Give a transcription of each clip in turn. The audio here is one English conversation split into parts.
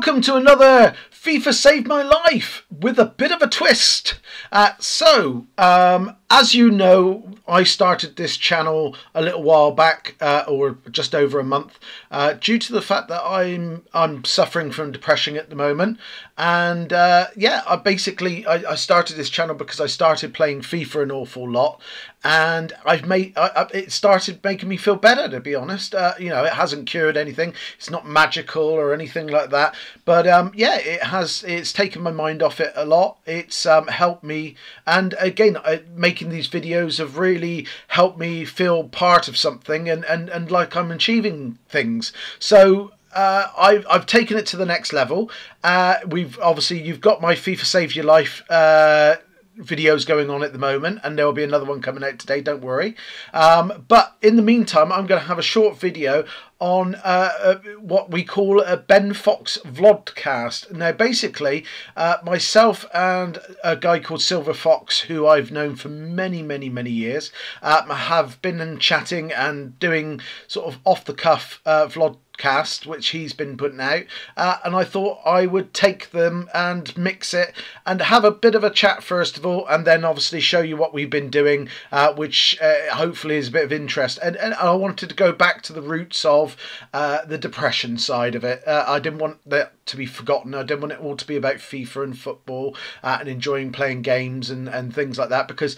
Welcome to another FIFA Saved My Life with a bit of a twist. As you know, I started this channel a little while back, or just over a month, due to the fact that I'm suffering from depression at the moment. And I started this channel because I started playing FIFA an awful lot, and it started making me feel better, to be honest. You know, it hasn't cured anything. It's not magical or anything like that, but it's taken my mind off it a lot. It's helped me, and again, making these videos have really helped me feel part of something and like I'm achieving things. So I've taken it to the next level. You've got my FIFA Save Your Life videos going on at the moment, and there will be another one coming out today, don't worry. But in the meantime, I'm going to have a short video on what we call a Benfox vlogcast. Now basically, myself and a guy called Silverfox, who I've known for many years, have been chatting and doing sort of off the cuff vlogcast, which he's been putting out, and I thought I would take them and mix it and have a bit of a chat first of all, and then obviously show you what we've been doing, which hopefully is a bit of interest. And I wanted to go back to the roots of the depression side of it. I didn't want that to be forgotten. I didn't want it all to be about FIFA and football and enjoying playing games and things like that, because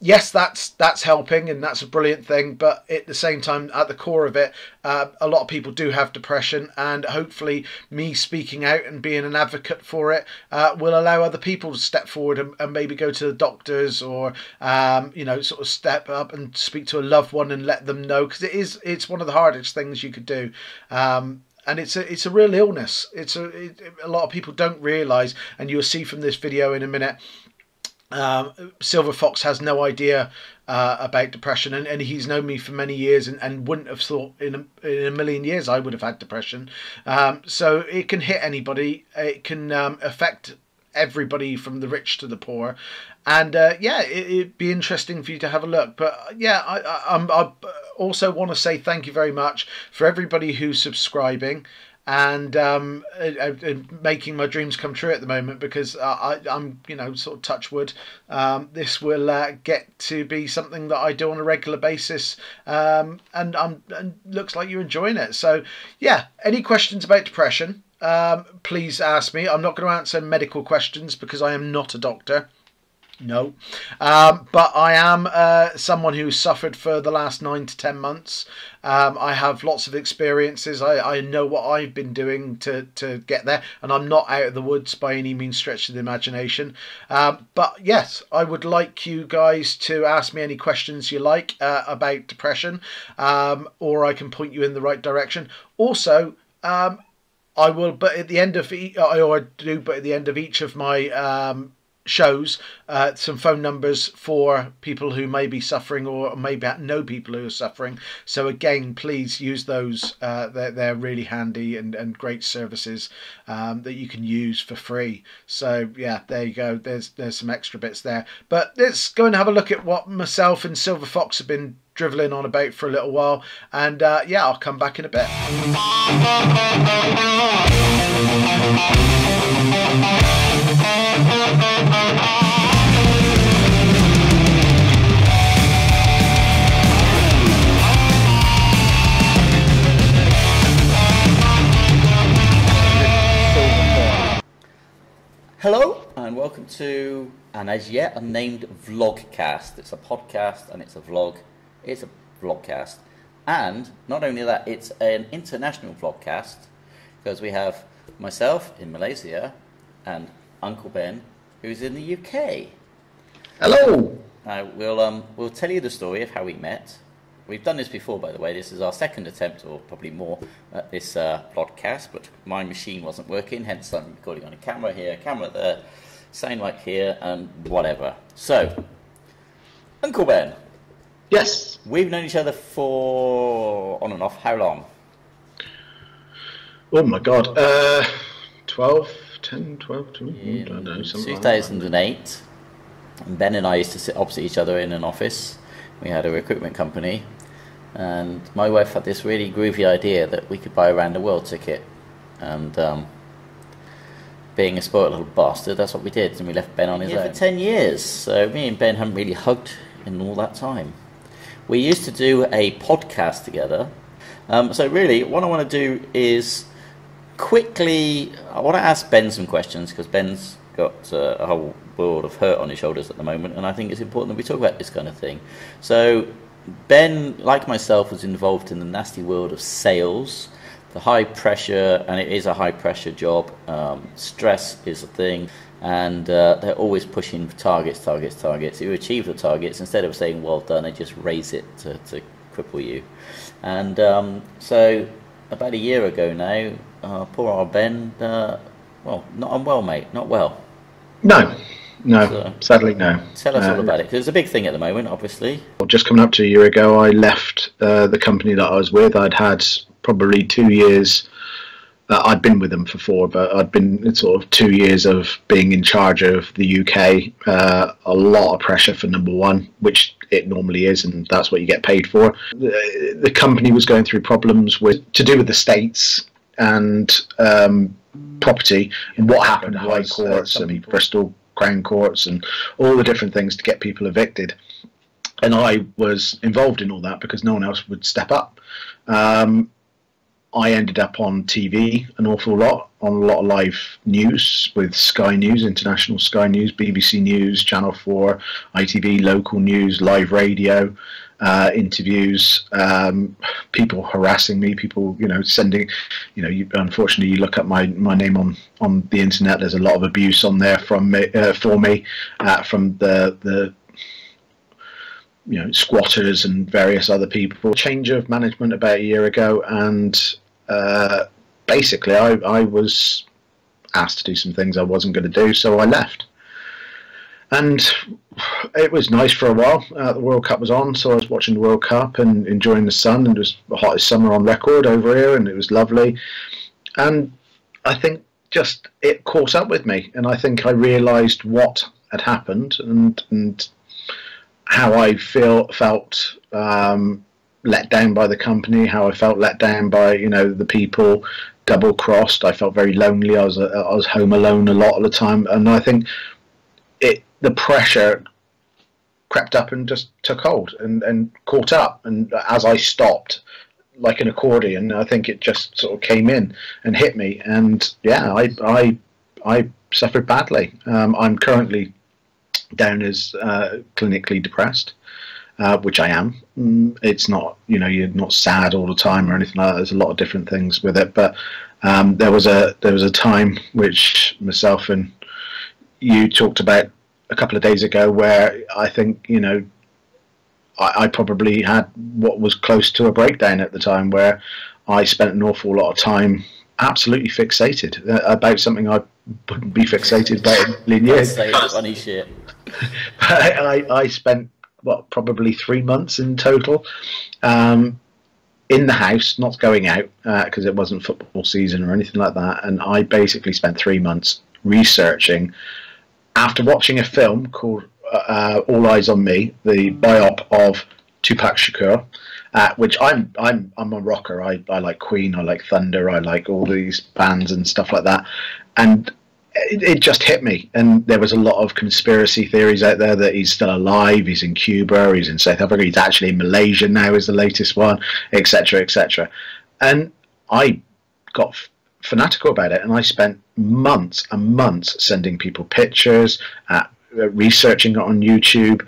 yes, that's helping and that's a brilliant thing, but at the same time, at the core of it, a lot of people do have depression, and hopefully me speaking out and being an advocate for it will allow other people to step forward and maybe go to the doctors, or you know, sort of step up and speak to a loved one and let them know, because it's one of the hardest things you could do. And it's a real illness. A lot of people don't realise, and you'll see from this video in a minute, Silverfox has no idea about depression, and he's known me for many years and wouldn't have thought in a million years I would have had depression. So it can hit anybody. It can affect everybody from the rich to the poor, and it'd be interesting for you to have a look. But I also want to say thank you very much for everybody who's subscribing and making my dreams come true at the moment, because I'm, you know, sort of touch wood, this will get to be something that I do on a regular basis, and looks like you're enjoying it. So yeah, any questions about depression, please ask me. I'm not going to answer medical questions because I am not a doctor. No, but I am someone who's suffered for the last 9 to 10 months. I have lots of experiences. I know what I've been doing to get there, and I'm not out of the woods by any means stretch of the imagination. But yes, I would like you guys to ask me any questions you like about depression, or I can point you in the right direction. Also, I will, but at the end of each of my shows, some phone numbers for people who may be suffering, or maybe know people who are suffering. So again, please use those. They're really handy and great services that you can use for free. So yeah, there you go. There's some extra bits there. But let's go and have a look at what myself and Silverfox have been driveling on about for a little while, and yeah, I'll come back in a bit. Hello and welcome to an as yet unnamed vlogcast. It's a podcast and it's a vlog. It's a vlogcast, and not only that, it's an international vlogcast, because we have myself in Malaysia and Uncle Ben, who's in the UK. Hello. We'll tell you the story of how we met. We've done this before, by the way. This is our second attempt, or probably more, at this podcast, but my machine wasn't working, hence I'm recording on a camera here, camera there, sound like here, and whatever. So, Uncle Ben. Yes. We've known each other for, on and off, how long? Oh my God. 12, I don't know. 2008. And Ben and I used to sit opposite each other in an office. We had a recruitment company, and my wife had this really groovy idea that we could buy a round the world ticket, and being a spoiled little bastard, that's what we did, and we left Ben on his own for 10 years. So me and Ben haven't really hugged in all that time. We used to do a podcast together. So really, what I want to do is quickly, I want to ask Ben some questions, because Ben's got a whole world of hurt on his shoulders at the moment, and I think it's important that we talk about this kind of thing. So Ben, like myself, was involved in the nasty world of sales, the high pressure, and it is a high pressure job. Stress is a thing, and they're always pushing for targets. You achieve the targets, instead of saying well done, they just raise it to cripple you. And so about a year ago now, poor old Ben, well, not unwell, mate, not well. No, so, sadly no. Tell us all about it, because it's a big thing at the moment, obviously. Just coming up to a year ago, I left the company that I was with. I'd had probably 2 years. I'd been with them for 4, but I'd been sort of 2 years of being in charge of the UK. A lot of pressure for number one, which it normally is, and that's what you get paid for. The company was going through problems to do with the states and property, and what happened, high courts and Bristol Crown Courts and all the different things to get people evicted. And I was involved in all that because no one else would step up. I ended up on TV an awful lot, on a lot of live news with Sky News, international Sky News, BBC News, Channel 4, ITV, local news, live radio, interviews, people harassing me, people, sending, unfortunately you look up my name on the internet, there's a lot of abuse on there from me, from the squatters and various other people. Change of management about a year ago, and basically I was asked to do some things I wasn't going to do, so I left. And it was nice for a while. The World Cup was on, so I was watching the World Cup and enjoying the sun, and it was the hottest summer on record over here, and it was lovely. And I think just it caught up with me, and I think I realised what had happened and how I felt let down by the company, how I felt let down by the people, double crossed. I felt very lonely. I was home alone a lot of the time, and I think the pressure crept up and just took hold and caught up. And as I stopped, like an accordion, I think it just sort of came in and hit me. And yeah, I suffered badly. I'm currently down as clinically depressed, which I am. It's not, you're not sad all the time or anything like that. There's a lot of different things with it. But there was a time which myself and you talked about a couple of days ago, where I think I probably had what was close to a breakdown at the time, where I spent an awful lot of time absolutely fixated about something I wouldn't be fixated about in a million years. Funny shit. I spent probably 3 months in total in the house, not going out because it wasn't football season or anything like that, and I basically spent 3 months researching. After watching a film called All Eyes on Me, the biop of Tupac Shakur, which I'm a rocker. I like Queen, I like Thunder, I like all these bands and stuff like that, and it just hit me. And there was a lot of conspiracy theories out there that he's still alive, he's in Cuba, he's in South Africa, he's actually in Malaysia now is the latest one, etc., etc. And I got fanatical about it, and I spent months and months sending people pictures, researching it on YouTube,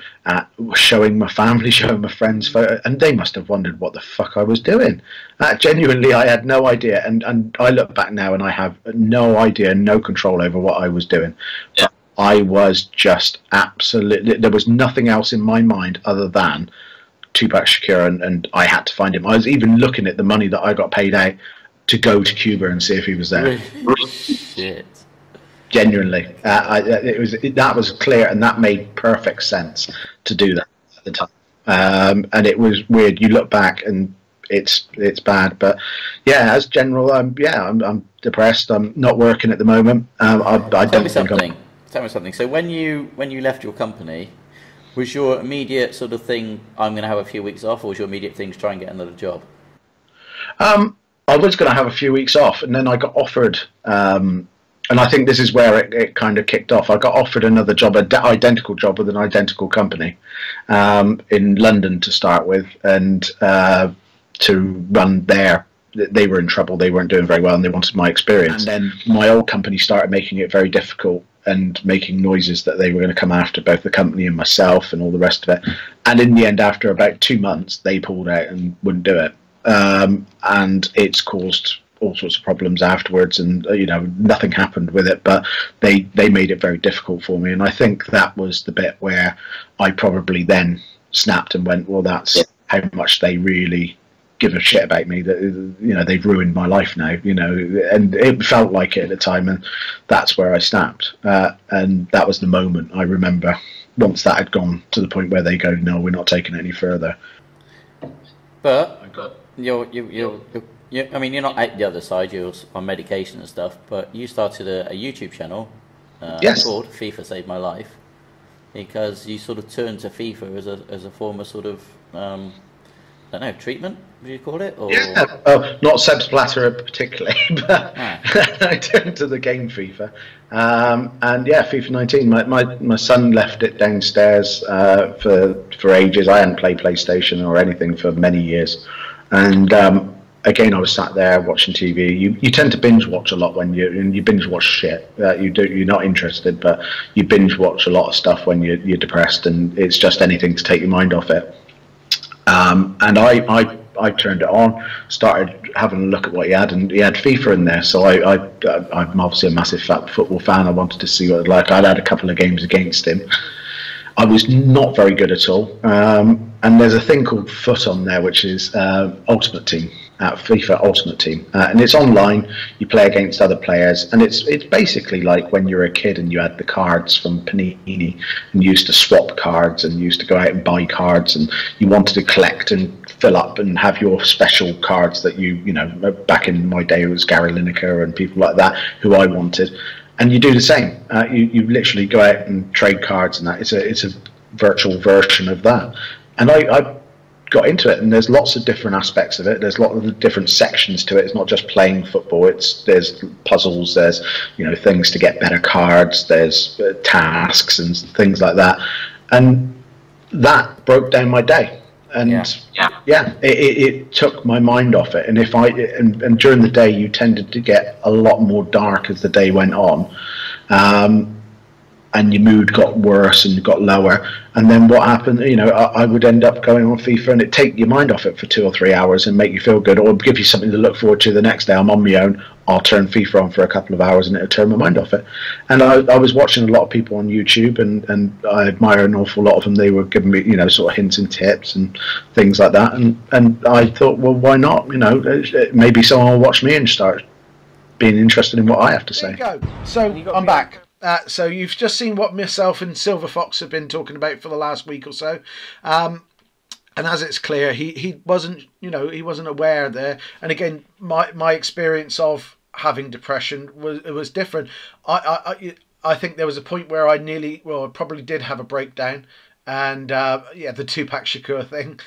showing my family, showing my friends photos, and they must have wondered what the fuck I was doing. Genuinely, I had no idea, and I look back now and I have no idea, no control over what I was doing. But I was just absolutely, there was nothing else in my mind other than Tupac Shakur, and I had to find him. I was even looking at the money that I got paid out to go to Cuba and see if he was there. Shit. Genuinely, that was clear, and that made perfect sense to do that at the time. And it was weird. You look back, and it's bad. But yeah, as general, I'm depressed. I'm not working at the moment. Tell me something. So when you left your company, was your immediate sort of thing, I'm going to have a few weeks off, or was your immediate thing to try and get another job? I was going to have a few weeks off, and then I got offered And I think this is where it kind of kicked off. I got offered another job, an identical job with an identical company in London to start with, and to run there. They were in trouble. They weren't doing very well, and they wanted my experience. And then my old company started making it very difficult and making noises that they were going to come after both the company and myself and all the rest of it. And in the end, after about 2 months, they pulled out and wouldn't do it. And it's caused all sorts of problems afterwards, and nothing happened with it, but they made it very difficult for me. And I think that was the bit where I probably then snapped and went, well, that's how much they really give a shit about me, that they've ruined my life now, and it felt like it at the time, and that's where I snapped. And that was the moment I remember, once that had gone to the point where they go, no, we're not taking it any further. But you're I mean, you're not at the other side, you're on medication and stuff, but you started a YouTube channel called FIFA Saved My Life, because you sort of turned to FIFA as a form of sort of, I don't know, treatment, would you call it? Or... Yeah, not Seb's Blatter particularly, but I turned to the game FIFA. And yeah, FIFA 19, my son left it downstairs for ages. I hadn't played PlayStation or anything for many years. And again, I was sat there watching TV. You tend to binge watch a lot when you binge watch shit. You're not interested, but you binge watch a lot of stuff when you're depressed, and it's just anything to take your mind off it. And I turned it on, started having a look at what he had, and he had FIFA in there. So I'm obviously a massive football fan. I wanted to see what it was like. I'd had a couple of games against him. I was not very good at all. And there's a thing called Foot on there, which is Ultimate Team. FIFA Ultimate Team, and it's online. You play against other players, and it's basically like when you were a kid and you had the cards from Panini, and you used to swap cards, and you used to go out and buy cards, and you wanted to collect and fill up and have your special cards that you back in my day it was Gary Lineker and people like that who I wanted. And you do the same. You literally go out and trade cards, and that it's a virtual version of that. And I got into it, and there's lots of different aspects of it. There's a lot of different sections to it. It's not just playing football. There's puzzles. There's things to get better cards. There's tasks and things like that. And that broke down my day. And it took my mind off it. And and during the day, you tended to get a lot more dark as the day went on. And your mood got worse and got lower. And then what happened, I would end up going on FIFA, and it'd take your mind off it for 2 or 3 hours and make you feel good, or give you something to look forward to the next day. I'm on my own, I'll turn FIFA on for a couple of hours, and it'll turn my mind off it. And I was watching a lot of people on YouTube, and I admire an awful lot of them. They were giving me, sort of hints and tips and things like that. And I thought, well, why not? Maybe someone will watch me and start being interested in what I have to say. There you go. So I'm back. So you've just seen what myself and Silverfox have been talking about for the last week or so. And as it's clear, he wasn't, he wasn't aware there. And again, my experience of having depression was different. I think there was a point where I probably did have a breakdown. And the Tupac Shakur thing,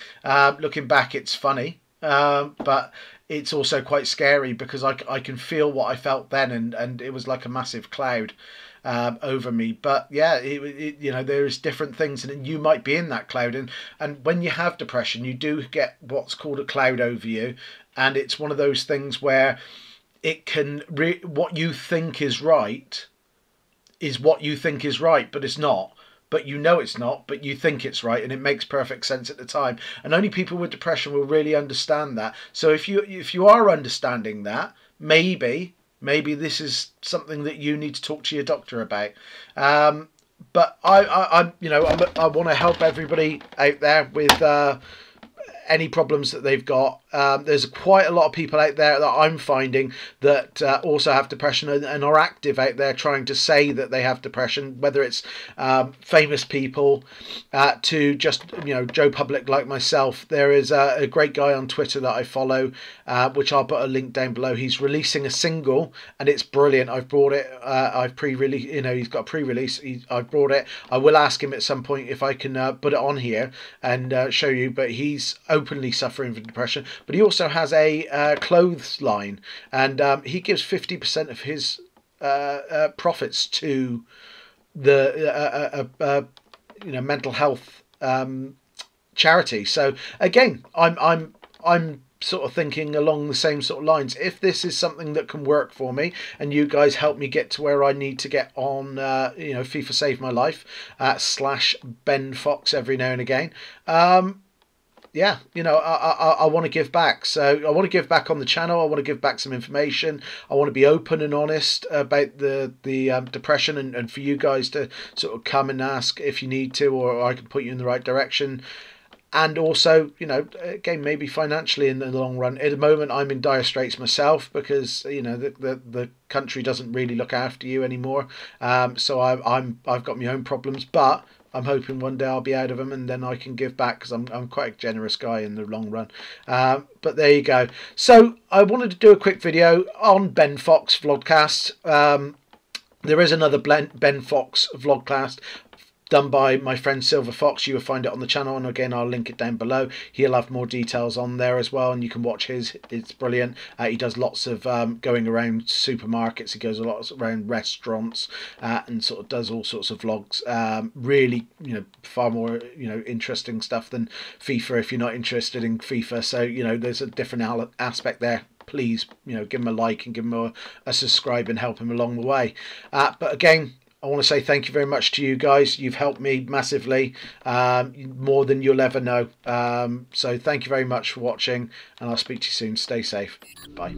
looking back, it's funny. But it's also quite scary, because I can feel what I felt then, and it was like a massive cloud over me. But yeah, there's different things, and you might be in that cloud, and when you have depression, you do get what's called a cloud over you, and it's one of those things where it can what you think is right is what you think is right, but it's not. But it's not, but you think it's right, and it makes perfect sense at the time. And only people with depression will really understand that. So if you are understanding that, maybe this is something that you need to talk to your doctor about. But I want to help everybody out there with any problems that they've got. There's quite a lot of people out there that I'm finding that also have depression and are active out there trying to say that they have depression, whether it's famous people to just Joe Public like myself. There is a great guy on Twitter that I follow, which I'll put a link down below. He's releasing a single, and it's brilliant. I've bought it. I've pre-released. He's got a pre-release. I've brought it. I will ask him at some point if I can put it on here and show you. But he's openly suffering from depression. But he also has a clothes line, and he gives 50% of his profits to the mental health charity. So again, I'm sort of thinking along the same sort of lines. If this is something that can work for me, and you guys help me get to where I need to get on, FIFA Save My Life / Benfox every now and again. Yeah, I want to give back. So I want to give back on the channel. I want to give back some information. I want to be open and honest about the depression, and for you guys to sort of come and ask if you need to, or I can put you in the right direction. And also, again, maybe financially in the long run. At the moment, I'm in dire straits myself because the country doesn't really look after you anymore. So I've got my own problems, but I'm hoping one day I'll be out of them, and then I can give back, because I'm quite a generous guy in the long run. But there you go. So I wanted to do a quick video on Benfox Vlogcast. There is another Benfox Vlogcast done by my friend Silverfox. You will find it on the channel, and again I'll link it down below. He'll have more details on there as well, and you can watch his. It's brilliant. He does lots of going around supermarkets. He goes a lot around restaurants and sort of does all sorts of vlogs. Really, far more interesting stuff than FIFA if you're not interested in FIFA. So there's a different aspect there. Please give him a like and give him a subscribe and help him along the way. But again, I want to say thank you very much to you guys. You've helped me massively, more than you'll ever know. So thank you very much for watching, and I'll speak to you soon. Stay safe. Bye.